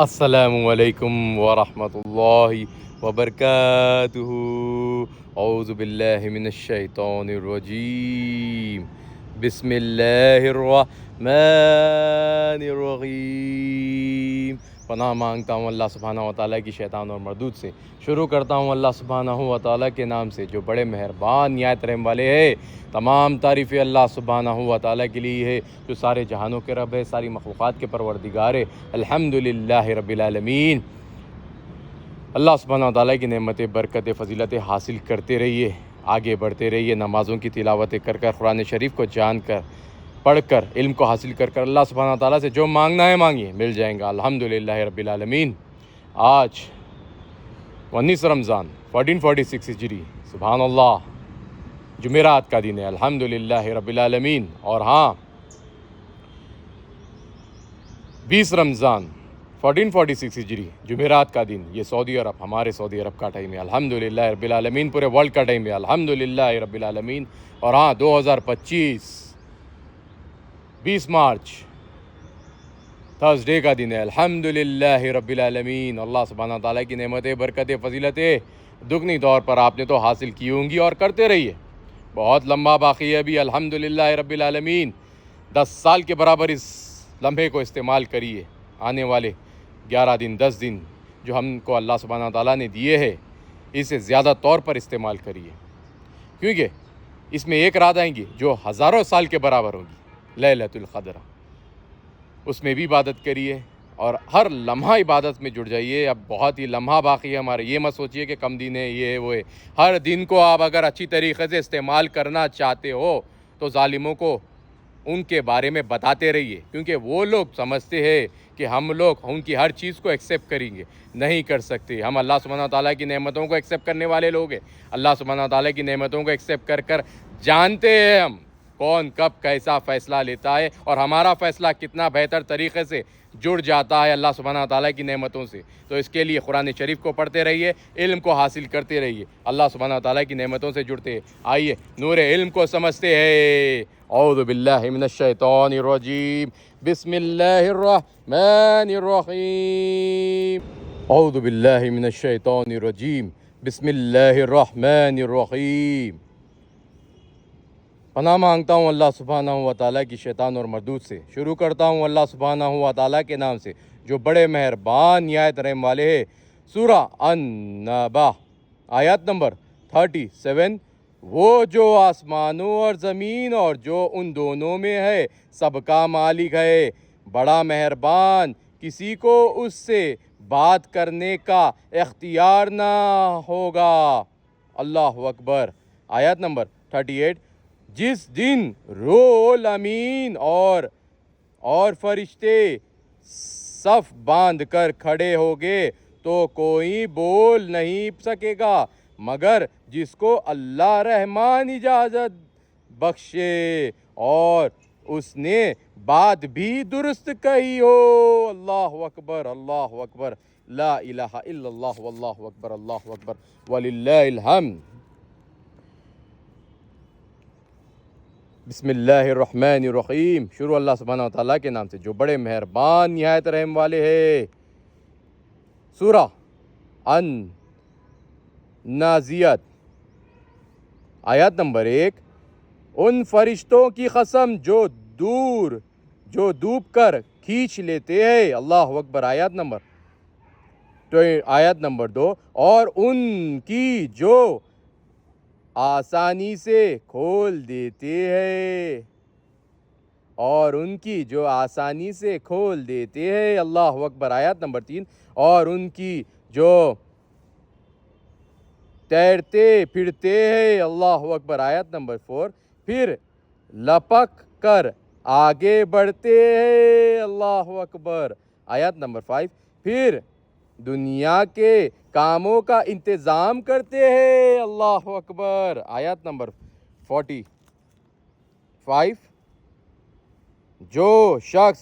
السلام علیکم ورحمۃ اللہ وبرکاتہ۔ اعوذ باللہ من الشیطان الرجیم، بسم اللہ الرحمن الرحیم۔ پناہ مانگتا ہوں اللہ سبحانہ و تعالیٰ کی شیطان اور مردود سے۔ شروع کرتا ہوں اللہ سبحانہ و تعالیٰ کے نام سے جو بڑے مہربان نہایت رحم والے ہے۔ تمام تعریفیں اللہ سبحانہ و تعالیٰ کے لیے ہے جو سارے جہانوں کے رب ہے، ساری مخلوقات کے پروردگار ہے۔ الحمدللہ رب العالمین۔ اللہ سبحانہ و تعالیٰ کی نعمت برکت فضیلت حاصل کرتے رہیے، آگے بڑھتے رہیے، نمازوں کی تلاوت کر کر، قرآن شریف کو جان کر، پڑھ کر، علم کو حاصل کر کر اللہ سبحانہ و تعالیٰ سے جو مانگنا ہے مانگیے، مل جائیں گا الحمدللہ رب العالمین۔ آج 19 رمضان 1446 ہجری، سبحان اللہ، جمعرات کا دن ہے، الحمدللہ رب العالمین۔ اور ہاں 20 رمضان 1446 ہجری، جمعرات کا دن، یہ سعودی عرب، ہمارے سعودی عرب کا ٹائم ہے، الحمدللہ رب العالمین، پورے ورلڈ کا ٹائم ہے، الحمدللہ رب العالمین۔ اور ہاں 2025 20 مارچ تھرسڈے کا دن ہے، الحمدللہ رب العالمین۔ اللہ سبحانہ تعالیٰ کی نعمتیں برکتیں فضیلتیں دگنی طور پر آپ نے تو حاصل کی ہوں گی اور کرتے رہیے، بہت لمبا باقی ہے ابھی، الحمدللہ رب العالمین۔ 10 سال کے برابر اس لمحے کو استعمال کریے، آنے والے 11 دن 10 دن جو ہم کو اللہ سبحانہ تعالیٰ نے دیے ہیں، اسے زیادہ طور پر استعمال کریے، کیونکہ اس میں ایک رات آئیں گی جو ہزاروں سال کے برابر ہوگی، لیلۃ القدر، اس میں بھی عبادت کریے اور ہر لمحہ عبادت میں جڑ جائیے۔ اب بہت ہی لمحہ باقی ہے ہمارے، یہ مت سوچیے کہ کم دن ہے، یہ ہے وہ ہے۔ ہر دن کو آپ اگر اچھی طریقے سے استعمال کرنا چاہتے ہو تو ظالموں کو ان کے بارے میں بتاتے رہیے، کیونکہ وہ لوگ سمجھتے ہیں کہ ہم لوگ ان کی ہر چیز کو ایکسیپٹ کریں گے، نہیں کر سکتے۔ ہم اللہ سبحانہ تعالیٰ کی نعمتوں کو ایکسیپٹ کرنے والے لوگ ہیں، اللہ سبحانہ تعالیٰ کی نعمتوں کو ایکسیپٹ کر کر جانتے ہیں ہم کون کب کیسا فیصلہ لیتا ہے اور ہمارا فیصلہ کتنا بہتر طریقے سے جڑ جاتا ہے اللہ سبحانہ تعالیٰ کی نعمتوں سے۔ تو اس کے لیے قرآن شریف کو پڑھتے رہیے، علم کو حاصل کرتے رہیے، اللہ سبحانہ تعالیٰ کی نعمتوں سے جڑتے ہیں۔ آئیے نور علم کو سمجھتے ہیں۔ اعوذ باللہ من الشیطان الرجیم، بسم اللہ الرحمن الرحیم۔ اعوذ باللہ من الشیطان الرجیم، بسم اللہ الرحمن الرحیم۔ پناہ مانگتا ہوں اللہ سبحانہ و تعالیٰ کی شیطان اور مردود سے۔ شروع کرتا ہوں اللہ سبحانہ و تعالیٰ کے نام سے جو بڑے مہربان نہایت رحم والے ہے۔ سورہ النبا، آیات نمبر 37۔ وہ جو آسمانوں اور زمین اور جو ان دونوں میں ہے سب کا مالک ہے، بڑا مہربان، کسی کو اس سے بات کرنے کا اختیار نہ ہوگا۔ اللہ اکبر۔ آیات نمبر 38۔ جس دن روح الامین اور فرشتے صف باندھ کر کھڑے ہوگے تو کوئی بول نہیں سکے گا مگر جس کو اللہ رحمان اجازت بخشے اور اس نے بات بھی درست کہی ہو۔ اللہ اکبر، اللہ اکبر، لا الہ الا اللہ، واللہ اکبر، اللہ اکبر، وللہ الحمد۔ بسم اللہ الرحمن الرحیم۔ شروع اللہ سبحانہ و تعالیٰ کے نام سے جو بڑے مہربان نہایت رحم والے ہیں۔ سورہ النازعات، آیات نمبر 1۔ ان فرشتوں کی قسم جو ڈوب کر کھینچ لیتے ہیں، اللہ اکبر۔ آیات نمبر 2۔ اور ان کی جو آسانی سے کھول دیتے ہیں، اور ان کی جو آسانی سے کھول دیتے ہیں، اللہ اکبر۔ آیات نمبر 3۔ اور ان کی جو تیرتے پھرتے ہیں، اللہ اکبر۔ آیت نمبر 4۔ پھر لپک کر آگے بڑھتے ہیں، اللہ اکبر۔ آیت نمبر 5۔ پھر دنیا کے کاموں کا انتظام کرتے ہیں، اللہ اکبر۔ آیت نمبر 45۔ جو شخص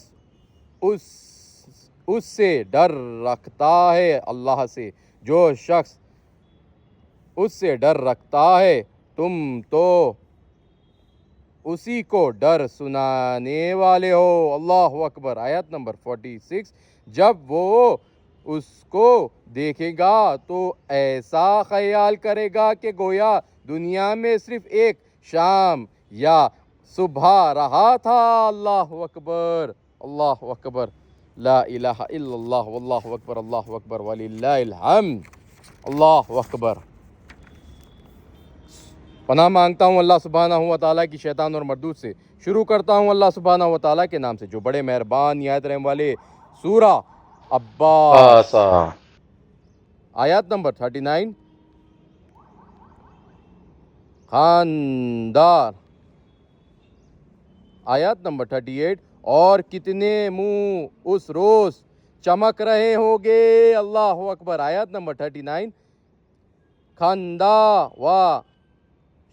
اس سے ڈر رکھتا ہے، اللہ سے جو شخص اس سے ڈر رکھتا ہے، تم تو اسی کو ڈر سنانے والے ہو، اللہ اکبر۔ آیت نمبر 46۔ جب وہ اس کو دیکھے گا تو ایسا خیال کرے گا کہ گویا دنیا میں صرف ایک شام یا صبح رہا تھا۔ اللہ اکبر، اللہ اکبر، لا الہ الا اللہ، واللہ اکبر، اللہ اکبر وللہ الحمد، اللہ اکبر۔ پناہ مانگتا ہوں اللہ سبحانہ و تعالیٰ کی شیطان اور مردود سے۔ شروع کرتا ہوں اللہ سبحانہ و تعالیٰ کے نام سے جو بڑے مہربان نہایت رحم والے۔ سورہ عباس، آیات نمبر 39۔ خاندار، آیات نمبر 38۔ اور کتنے منہ اس روز چمک رہے ہوگے، اللہ اکبر، آیات نمبر 39۔ خندہ و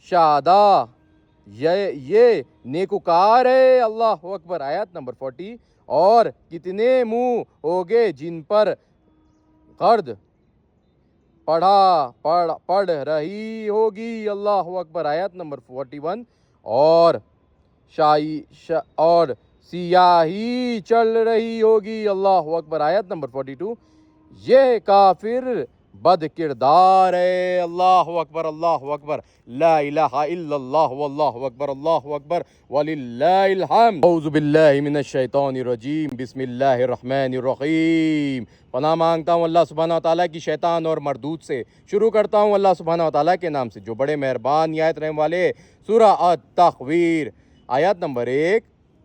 شادہ، یہ نیکوکار ہے، اللہ اکبر، آیات نمبر 40۔ اور کتنے منہ ہوگے جن پر قرض پڑھ رہی ہوگی، اللہ اکبر، آیات نمبر 41۔ اور سیاہی چل رہی ہوگی، اللہ اکبر، آیت نمبر 42۔ یہ کافر بد کردار ہے، اللہ اکبر، اللہ اکبر، لا الہ الا اللہ، واللہ اکبر، اللہ اکبر وللہ الحمد۔ اعوذ باللہ من الشیطان الرجیم، بسم اللہ الرحمن الرحیم۔ پناہ مانگتا ہوں اللہ سبحانہ و تعالیٰ کی شیطان اور مردود سے۔ شروع کرتا ہوں اللہ سبحانہ و تعالیٰ کے نام سے جو بڑے مہربان نہایت رحم والے۔ سورہ التخویر، آیات نمبر 1۔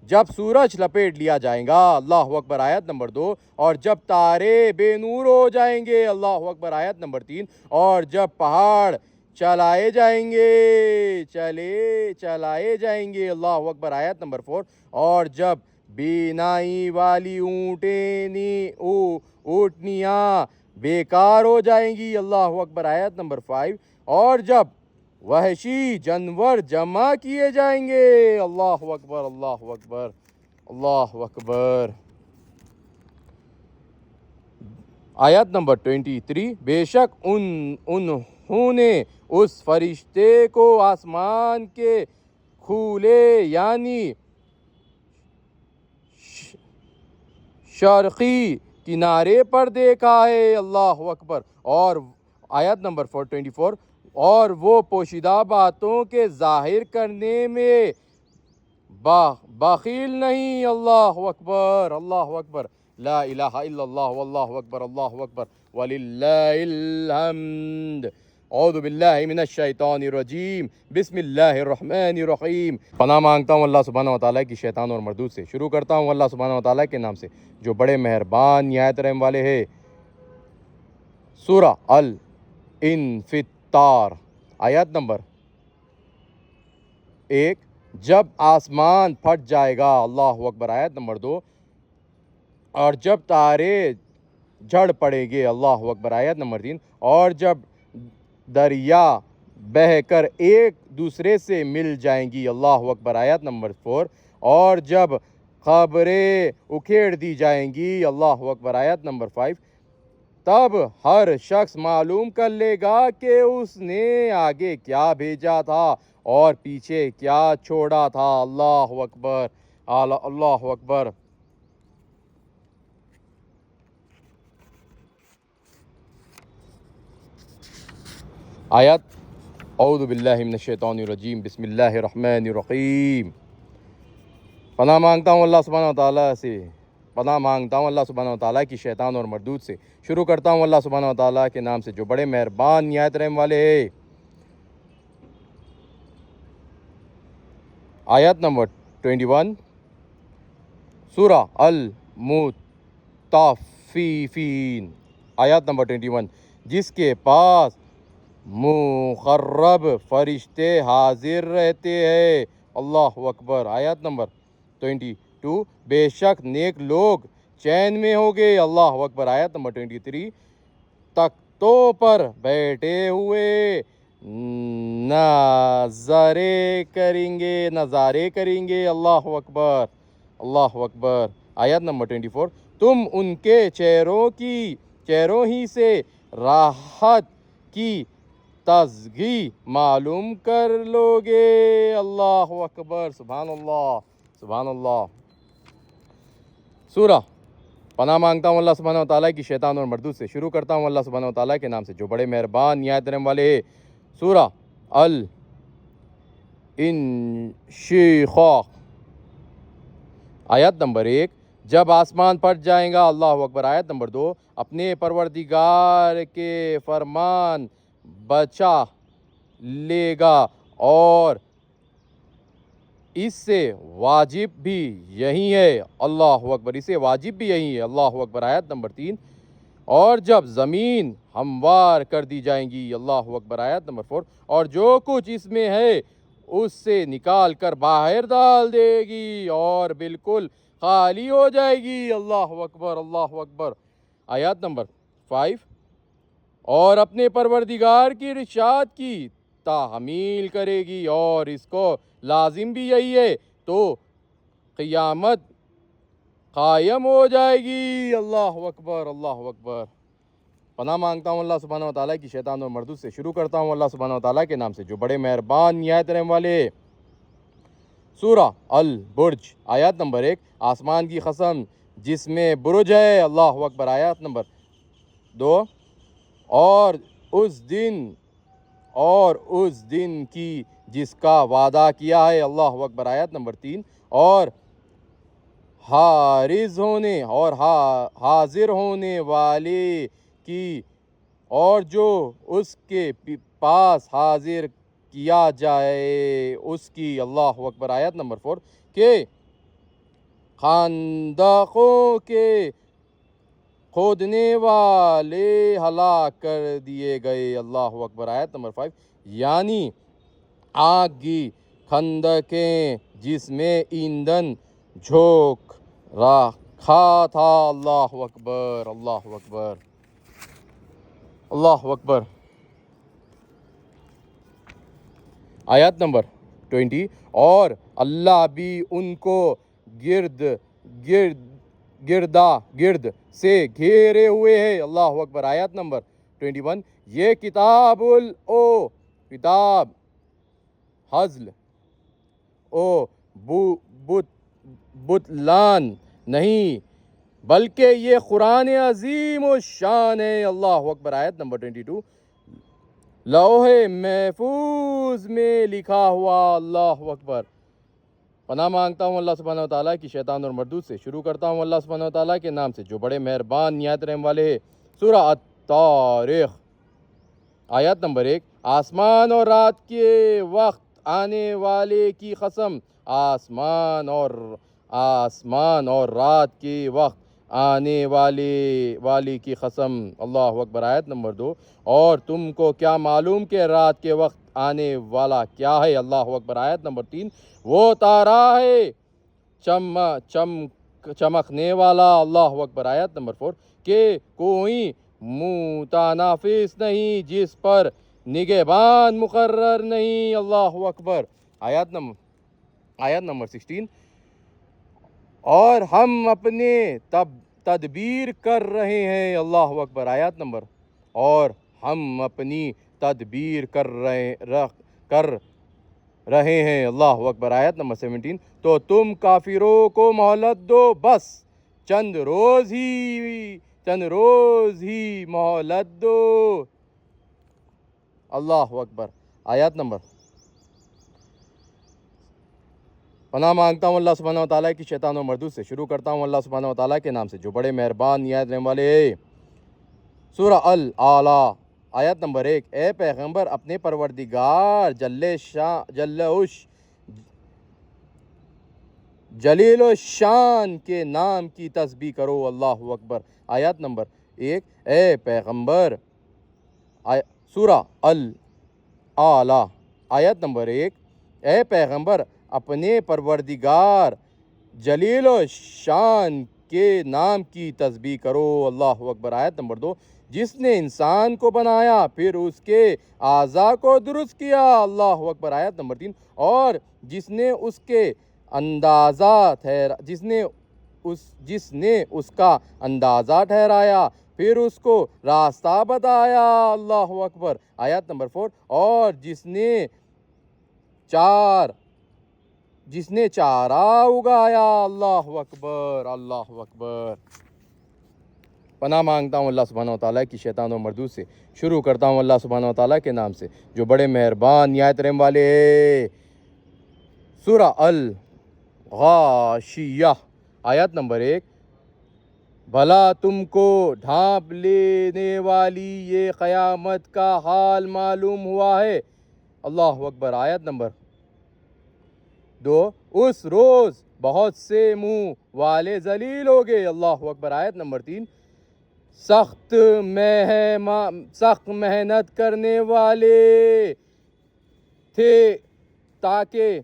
جب سورج لپیٹ لیا جائے گا، اللہ اکبر، آیت نمبر 2۔ اور جب تارے بے نور ہو جائیں گے، اللہ اکبر، آیت نمبر 3۔ اور جب پہاڑ چلائے جائیں گے، اللہ اکبر، آیت نمبر 4۔ اور جب بینائی والی اونٹنیاں بیکار ہو جائیں گی، اللہ اکبر، آیت نمبر 5۔ اور جب وحشی جانور جمع کیے جائیں گے، اللہ اکبر، اللہ اکبر، اللہ اکبر۔ آیت نمبر 23۔ بے شک انہوں نے اس فرشتے کو آسمان کے کھلے یعنی شرقی کنارے پر دیکھا ہے، اللہ اکبر۔ اور آیت نمبر 24۔ اور وہ پوشیدہ باتوں کے ظاہر کرنے میں بخیل نہیں، اللہ اکبر، اللہ اکبر، لا الہ الا اللہ، واللہ اکبر، اللہ اکبر وللہ الحمد۔ اعوذ باللہ من الشیطان الرجیم، بسم اللہ الرحمن الرحیم۔ پناہ مانگتا ہوں اللہ سبحانہ و تعالیٰ کی شیطان اور مردود سے۔ شروع کرتا ہوں اللہ سبحانہ و تعالیٰ کے نام سے جو بڑے مہربان نہایت رحم والے ہیں۔ سورہ الانفطار، آیات نمبر 1۔ جب آسمان پھٹ جائے گا، اللہ اکبر، آیت نمبر 2۔ اور جب تارے جھڑ پڑیں گے، اللہ اکبر، آیت نمبر 3۔ اور جب دریا بہہ کر ایک دوسرے سے مل جائیں گی، اللہ اکبر، آیت نمبر 4۔ اور جب قبریں اکھیڑ دی جائیں گی، اللہ اکبر، آیت نمبر 5۔ تب ہر شخص معلوم کر لے گا کہ اس نے آگے کیا بھیجا تھا اور پیچھے کیا چھوڑا تھا، اللہ اکبر، اللہ اکبر۔ آیت، اعوذ باللہ من الشیطان الرجیم، بسم اللہ الرحمن الرحیم۔ پناہ مانگتا ہوں اللہ سبحانہ و تعالیٰ سے، پناہ مانگتا ہوں اللہ سبحانہ و تعالیٰ کی شیطان اور مردود سے۔ شروع کرتا ہوں اللہ سبحانہ و تعالیٰ کے نام سے جو بڑے مہربان نہایت رحم والے ہیں۔ آیت نمبر 21۔ سورہ المطففین، آیت نمبر 21۔ جس کے پاس مقرب فرشتے حاضر رہتے ہیں، اللہ اکبر، آیت نمبر 22۔ بے شک نیک لوگ چین میں ہوگے، اللہ اکبر، آیت نمبر 23۔ تختوں پر بیٹھے ہوئے نظارے کریں گے، اللہ اکبر، اللہ اکبر، آیت نمبر 24۔ تم ان کے چہروں ہی سے راحت کی تازگی معلوم کر لو گے، اللہ اکبر، سبحان اللہ، سبحان اللہ۔ سورہ پناہ مانگتا ہوں اللہ سبحانہ و تعالیٰ کی شیطان اور مردود سے. شروع کرتا ہوں اللہ سبحانہ و تعالیٰ کے نام سے جو بڑے مہربان نہایت رحم والے ہے. سورہ الانشقاق آیت نمبر 1. جب آسمان پھٹ جائیں گا. اللہ اکبر. آیت نمبر 2. اپنے پروردگار کے فرمان بچا لے گا اور اس سے واجب بھی یہی ہے. اللہ اکبر. اسے واجب بھی یہی ہے. اللہ اکبر. آیت نمبر 3. اور جب زمین ہموار کر دی جائیں گی. اللہ اکبر. آیت نمبر 4. اور جو کچھ اس میں ہے اس سے نکال کر باہر ڈال دے گی اور بالکل خالی ہو جائے گی. اللہ اکبر. اللہ اکبر. آیت نمبر 5. اور اپنے پروردگار کی ارشاد کی تحمیل کرے گی اور اس کو لازم بھی یہی ہے تو قیامت قائم ہو جائے گی. اللہ اکبر. اللہ اکبر. پناہ مانگتا ہوں اللہ سبحانہ و تعالیٰ کی شیطان اور مردود سے. شروع کرتا ہوں اللہ سبحانہ و تعالیٰ کے نام سے جو بڑے مہربان نہایت رحم والے ہے. سورہ البرج آیت نمبر 1. آسمان کی قسم جس میں برج ہے. اللہ اکبر. آیت نمبر 2. اور اس دن کی جس کا وعدہ کیا ہے. اللہ اکبر. آیت نمبر 3. اور حاضر ہونے والے کی اور جو اس کے پاس حاضر کیا جائے اس کی. اللہ اکبر. آیت نمبر 4. کہ خندقوں کے کھودنے والے ہلاک کر دیے گئے. اللہ اکبر. آیت نمبر 5. یعنی آگ کی خندقیں جس میں ایندھن جھونک رکھا تھا. اللہ اکبر. اللہ اکبر. اللہ اکبر. آیت نمبر 20. اور اللہ بھی ان کو گرد سے گھیرے ہوئے ہے. اللہ اکبر. آیت نمبر 21. یہ کتاب حزل بطلان نہیں بلکہ یہ قرآن عظیم و شان ہے. اللہ اکبر. آیت نمبر 22. لوح محفوظ میں لکھا ہوا. اللہ اکبر. پناہ مانگتا ہوں اللہ سبحانہ و تعالیٰ کی شیطان اور مردود سے. شروع کرتا ہوں اللہ سبحانہ و تعالیٰ کے نام سے جو بڑے مہربان نہایت رحم والے ہے. سورہ الطارق آیت نمبر 1. آسمان اور رات کے وقت آنے والے کی قسم. آسمان اور رات کے وقت آنے والی کی قسم. اللہ اکبر. آیت نمبر 2. اور تم کو کیا معلوم کہ رات کے وقت آنے والا کیا ہے. اللہ اکبر. آیت نمبر 3. وہ تارا ہے چمکنے والا. اللہ اکبر. آیت نمبر 4. کہ کوئی متنافس نہیں جس پر نگہبان مقرر نہیں. اللہ اکبر. آیت نمبر 16. اور ہم اپنے تدبیر کر رہے ہیں. اللہ اکبر. آیت نمبر. اور ہم اپنی تدبیر کر رہے ہیں. اللہ اکبر. آیت نمبر 17. تو تم کافروں کو مہلت دو بس چند روز ہی مہلت دو. اللہ اکبر. آیت نمبر. پناہ مانگتا ہوں اللہ سبحانہ و تعالیٰ کی شیطان و مردود سے. شروع کرتا ہوں اللہ سبحانہ و تعالیٰ کے نام سے جو بڑے مہربان نہایت رحم والے ہے. سورہ الاعلیٰ آیت نمبر 1. اے پیغمبر اپنے پروردگار جلیل و شان کے نام کی تسبیح کرو. اللہ اکبر. آیت نمبر 1. اے پیغمبر. سورہ الاعلیٰ آیت نمبر 1. اے پیغمبر اپنے پروردگار جلیل و شان کے نام کی تسبیح کرو. اللہ اکبر. آیت نمبر 2. جس نے انسان کو بنایا پھر اس کے اعضاء کو درست کیا. اللہ اکبر. آیت نمبر 3. اور جس نے اس کا اندازہ ٹھہرایا پھر اس کو راستہ بتایا. اللہ اکبر. آیت نمبر 4. اور جس نے چارہ اگایا. اللہ اکبر. اللہ اکبر. پناہ مانگتا ہوں اللہ سبحانہ و تعالیٰ کی شیطان و مردود سے۔ شروع کرتا ہوں اللہ سبحانہ و تعالیٰ کے نام سے جو بڑے مہربان نہایت رحم والے ہے۔ سورہ الغاشیہ آیت نمبر 1۔ بھلا تم کو ڈھانپ لینے والی یہ قیامت کا حال معلوم ہوا ہے۔ اللہ اکبر آیت نمبر 2۔ اس روز بہت سے منہ والے ذلیل ہو گئے۔ اللہ اکبر آیت نمبر 3۔ سخت محنت کرنے والے تھے تاکہ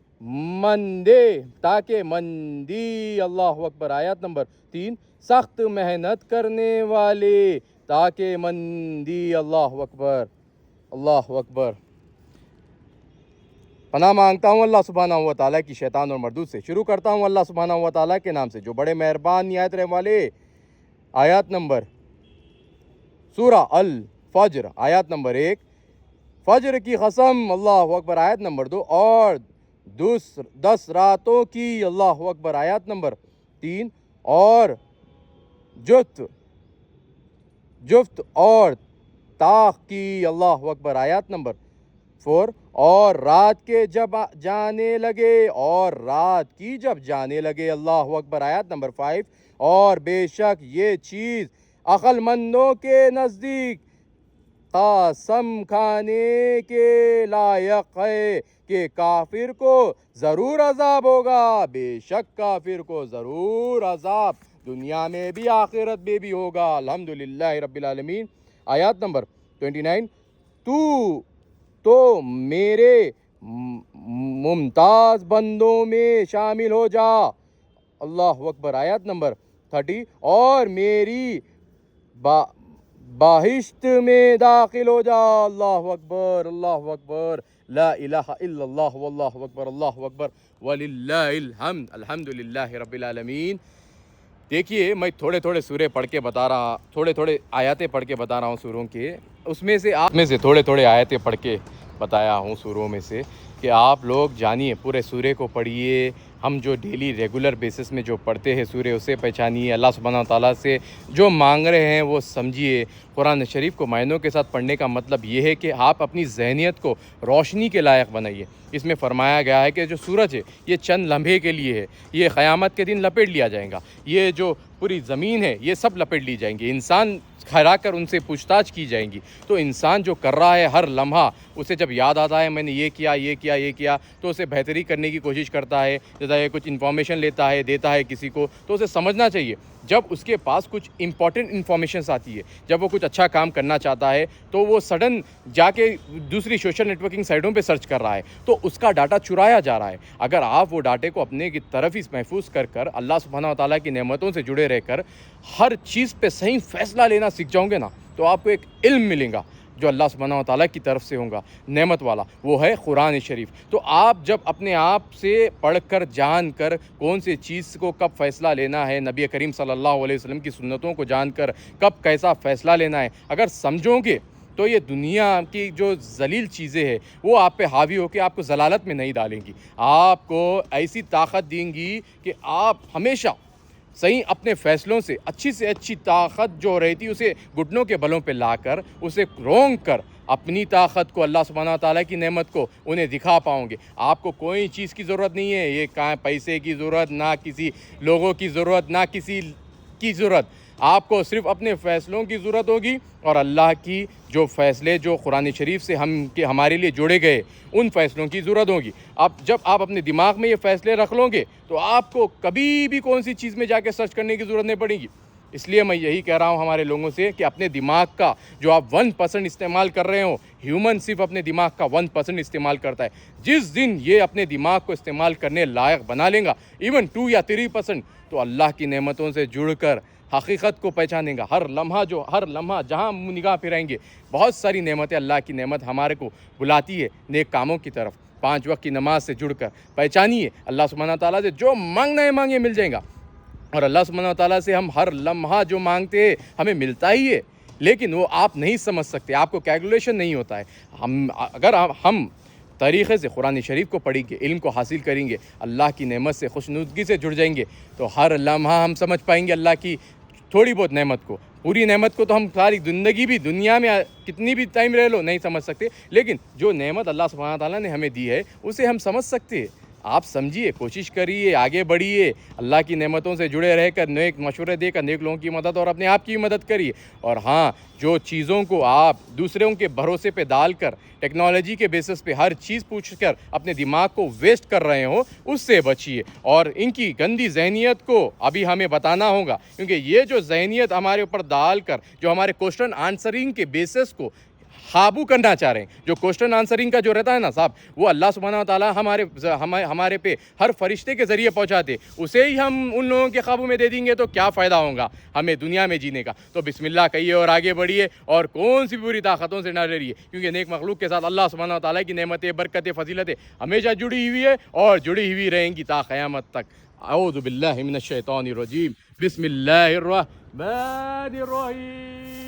مندی۔ اللہ اکبر آیت نمبر 3۔ سخت محنت کرنے والے تاکہ مندی۔ اللہ اکبر اللہ اکبر۔ پناہ مانگتا ہوں اللہ سبحانہ و تعالیٰ کی شیطان اور مردود سے۔ شروع کرتا ہوں اللہ سبحانہ و تعالیٰ کے نام سے جو بڑے مہربان نہایت رحم والے۔ آیت نمبر سورہ الفجر آیت نمبر 1۔ فجر کی قسم۔ اللہ اکبر آیت نمبر 2۔ اور 10 راتوں کی۔ اللہ اکبر آیت نمبر 3۔ اور جفت اور طاق کی۔ اللہ اکبر آیت نمبر 4۔ اور رات کے جب جانے لگے اور رات کی جب جانے لگے۔ اللہ اکبر آیت نمبر 5۔ اور بے شک یہ چیز عقل مندوں کے نزدیک قسم کھانے کے لائق ہے کہ کافر کو ضرور عذاب ہوگا۔ بے شک کافر کو ضرور عذاب دنیا میں بھی آخرت میں بھی ہوگا۔ الحمدللہ رب العالمین۔ آیات نمبر 29۔ تو میرے ممتاز بندوں میں شامل ہو جا۔ اللہ اکبر آیت نمبر 30۔ اور میری بہشت میں داخل ہو جا۔ اللہ اکبر اللہ اکبر۔ لا الہ الا اللہ واللہ اکبر اللہ اکبر وللہ الحمد۔ الحمدللہ رب العالمین۔ دیکھیے میں تھوڑے سورے پڑھ کے بتا رہا، تھوڑے آیاتیں پڑھ کے بتا رہا ہوں سوروں کے، اس میں سے تھوڑے آیاتیں پڑھ کے بتایا ہوں سوروں میں سے کہ آپ لوگ جانیے، پورے سورے کو پڑھیے۔ ہم جو ڈیلی ریگولر بیسس میں جو پڑھتے ہیں سورے اسے پہچانیے، اللہ سبحانہ تعالیٰ سے جو مانگ رہے ہیں وہ سمجھیے۔ قرآن شریف کو معنوں کے ساتھ پڑھنے کا مطلب یہ ہے کہ آپ اپنی ذہنیت کو روشنی کے لائق بنائیے۔ اس میں فرمایا گیا ہے کہ جو سورج ہے یہ چند لمحے کے لیے ہے، یہ قیامت کے دن لپیٹ لیا جائے گا۔ یہ جو پوری زمین ہے یہ سب لپیٹ لی جائیں گی، انسان کھڑا کر ان سے پوچھ تاچھ کی جائیں گی۔ تو انسان جو کر رہا ہے ہر لمحہ اسے جب یاد آتا ہے میں نے یہ کیا تو اسے بہتری کرنے کی کوشش کرتا ہے، جیسا یہ کچھ انفارمیشن لیتا ہے دیتا ہے کسی کو تو اسے سمجھنا چاہیے جب اس کے پاس کچھ امپورٹنٹ انفارمیشنز آتی ہے، جب وہ کچھ اچھا کام کرنا چاہتا ہے تو وہ سڈن جا کے دوسری سوشل نیٹورکنگ سائٹوں پہ سرچ کر رہا ہے تو اس کا ڈاٹا چرایا جا رہا ہے۔ اگر آپ وہ ڈاٹے کو اپنے کی طرف ہی محفوظ کر اللہ سبحانہ و تعالیٰ کی نعمتوں سے جڑے رہ کر ہر چیز پہ صحیح فیصلہ لینا سیکھ جاؤں گے نا تو آپ کو ایک علم ملے گا جو اللہ سبحانہ و تعالیٰ کی طرف سے ہوگا نعمت والا، وہ ہے قرآن شریف۔ تو آپ جب اپنے آپ سے پڑھ کر جان کر کون سی چیز کو کب فیصلہ لینا ہے، نبی کریم صلی اللہ علیہ وسلم کی سنتوں کو جان کر کب کیسا فیصلہ لینا ہے اگر سمجھو گے تو یہ دنیا کی جو ذلیل چیزیں ہیں وہ آپ پہ حاوی ہو کے آپ کو ضلالت میں نہیں ڈالیں گی، آپ کو ایسی طاقت دیں گی کہ آپ ہمیشہ صحیح اپنے فیصلوں سے اچھی طاقت جو رہتی اسے گھٹنوں کے بلوں پہ لا کر اسے رونگ کر اپنی طاقت کو اللہ سبحانہ و تعالیٰ کی نعمت کو انہیں دکھا پاؤں گے۔ آپ کو کوئی چیز کی ضرورت نہیں ہے، یہ کہاں پیسے کی ضرورت، نہ کسی لوگوں کی ضرورت، نہ کسی کی ضرورت، آپ کو صرف اپنے فیصلوں کی ضرورت ہوگی اور اللہ کی جو فیصلے جو قرآن شریف سے ہمارے لیے جوڑے گئے ان فیصلوں کی ضرورت ہوگی۔ جب آپ اپنے دماغ میں یہ فیصلے رکھ لو گے تو آپ کو کبھی بھی کون سی چیز میں جا کے سرچ کرنے کی ضرورت نہیں پڑے گی۔ اس لیے میں یہی کہہ رہا ہوں ہمارے لوگوں سے کہ اپنے دماغ کا جو آپ 1% استعمال کر رہے ہو، ہیومن صرف اپنے دماغ کا 1% استعمال کرتا ہے۔ جس دن یہ اپنے دماغ کو استعمال کرنے لائق بنا لیں گا ایون 2 یا 3%، تو اللہ کی نعمتوں سے جڑ کر حقیقت کو پہچانیں گا۔ ہر لمحہ جہاں نگاہ پھرائیں گے بہت ساری نعمتیں، اللہ کی نعمت ہمارے کو بلاتی ہے نیک کاموں کی طرف۔ 5 وقت کی نماز سے جڑ کر پہچانیے اللہ سبحانہ تعالیٰ سے جو مانگنا ہے مانگے مل جائے گا، اور اللہ سبحانہ تعالیٰ سے ہم ہر لمحہ جو مانگتے ہیں ہمیں ملتا ہی ہے، لیکن وہ آپ نہیں سمجھ سکتے، آپ کو کیلکولیشن نہیں ہوتا ہے۔ اگر ہم طریقے سے قرآن شریف کو پڑھیں گے، علم کو حاصل کریں گے، اللہ کی نعمت سے خوشنودگی سے جڑ جائیں گے تو ہر لمحہ ہم سمجھ پائیں گے اللہ کی تھوڑی بہت نعمت کو، پوری نعمت کو تو ہم ساری زندگی بھی دنیا میں کتنی بھی ٹائم رہ لو نہیں سمجھ سکتے، لیکن جو نعمت اللہ سبحانہ تعالیٰ نے ہمیں دی ہے اسے ہم سمجھ سکتے ہیں۔ آپ سمجھیے، کوشش کریے، آگے بڑھیے، اللہ کی نعمتوں سے جڑے رہ کر نیک مشورے دے کر نیک لوگوں کی مدد اور اپنے آپ کی مدد کریے۔ اور ہاں، جو چیزوں کو آپ دوسروں کے بھروسے پہ ڈال کر ٹیکنالوجی کے بیسس پہ ہر چیز پوچھ کر اپنے دماغ کو ویسٹ کر رہے ہو، اس سے بچیے، اور ان کی گندی ذہنیت کو ابھی ہمیں بتانا ہوگا، کیونکہ یہ جو ذہنیت ہمارے اوپر ڈال کر جو ہمارے کوشچن آنسرنگ کے بیسس کو قابو کرنا چاہ رہے ہیں، جو کوشچن آنسرنگ کا جو رہتا ہے نا صاحب، وہ اللہ سبحانہ وتعالیٰ ہمارے پہ ہر فرشتے کے ذریعے پہنچاتے، اسے ہی ہم ان لوگوں کے قابو میں دے دیں گے تو کیا فائدہ ہوگا ہمیں دنیا میں جینے کا۔ تو بسم اللہ کہیے اور آگے بڑھیے، اور کون سی بری طاقتوں سے نہ ڈریے، کیونکہ نیک مخلوق کے ساتھ اللہ سبحانہ وتعالیٰ کی نعمتیں، برکتیں، فضیلتیں ہمیشہ جڑی ہوئی ہے اور جڑی ہوئی رہیں گی تا قیامت تک۔ اعوذ باللہ من الشیطان الرجیم، بسم اللہ الرحمن الرحیم۔